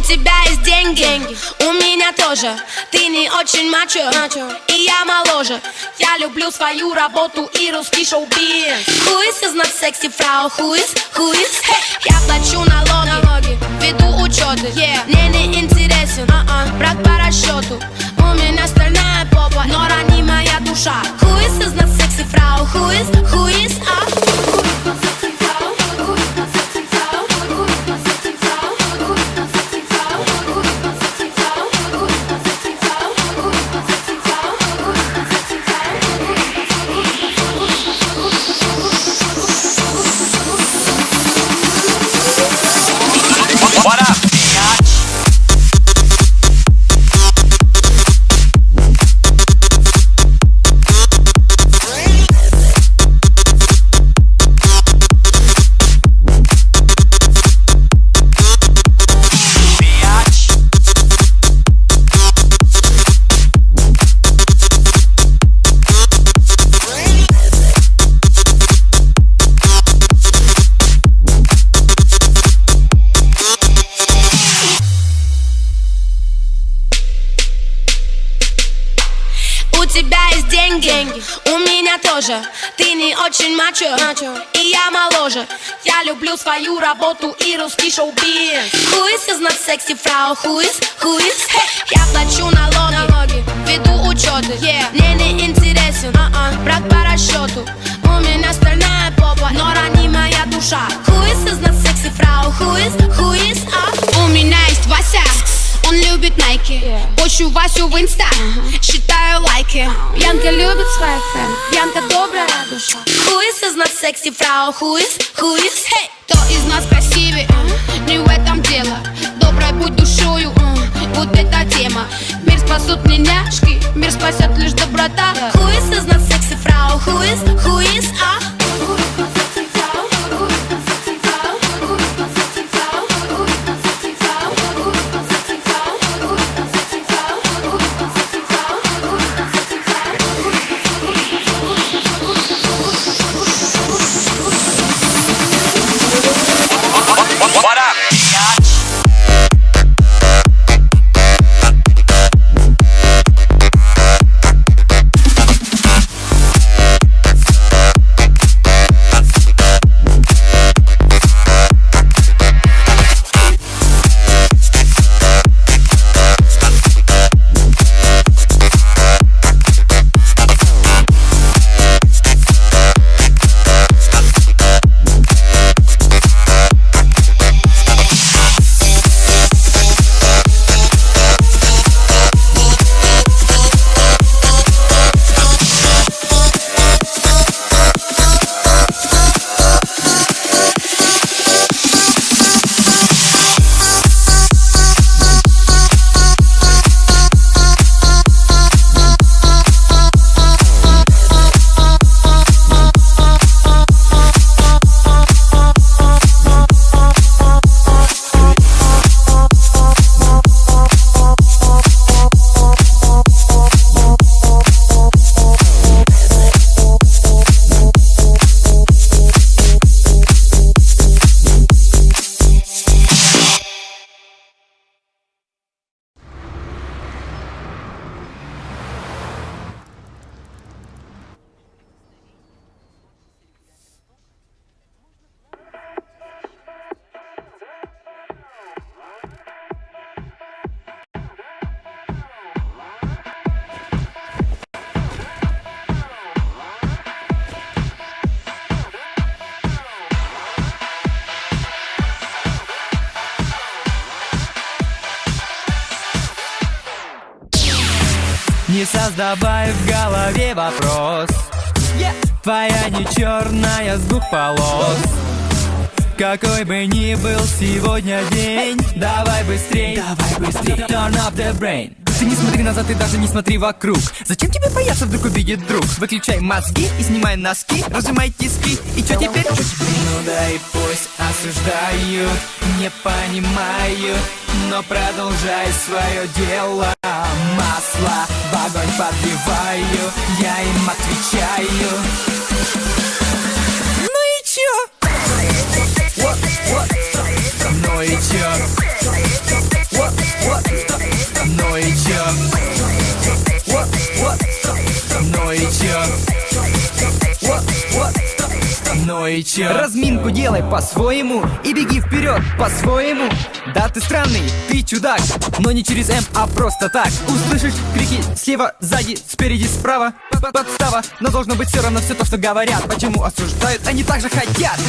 тебя есть деньги, у меня тоже. Ты не очень мачо, и я моложе. Я люблю свою работу и русский шоу-биз. Who is not sexy Frau? Who is? Hey. Я плачу налоги, веду учеты. Мне не интересен брак по расчету. У меня стальная попа, но ранимая душа. Who is not sexy Frau? Who is? What up? У тебя есть деньги, у меня тоже. Ты не очень мачо, и я моложе. Я люблю свою работу и русский шоу-биз. Who is not sexy Frau? Who is? Hey. Я плачу налоги, веду учеты. Мне не интересен брак по расчету. У меня стальная попа, но ранимая душа. Who is not sexy Frau? Who is? У меня есть Вася, он любит Nike. Пощу Васю в инста, считаю лайки. Янка любит своих фэн, Янка добрая душа. Who is not sexy Frau? Who is? Hey. Кто из нас красивее? Не в этом дело. Доброй будь душою, вот эта тема. Мир спасут не няшки, мир спасет лишь доброта. Who is not sexy Frau? Who is? What up? Не создавай в голове вопрос. Твоя не черная с двух полос. Какой бы ни был сегодня день, давай быстрей, turn up the brain. Ты не смотри назад и даже не смотри вокруг. Зачем тебе бояться, вдруг увидит друг? Выключай мозги и снимай носки, разжимай тиски. И чё теперь? Ну да и пусть осуждают, не понимаю, но продолжай свое дело. Масло в огонь подливаю, я им отвечаю. Ну и чё? Ну и чё? и чё? Разминку делай по-своему и беги вперед по-своему. Да, ты странный, ты чудак, но не через М, а просто так. Услышишь крики слева, сзади, спереди, справа. Подстава, но должно быть все равно все то, что говорят. Почему осуждают, они так же хотят.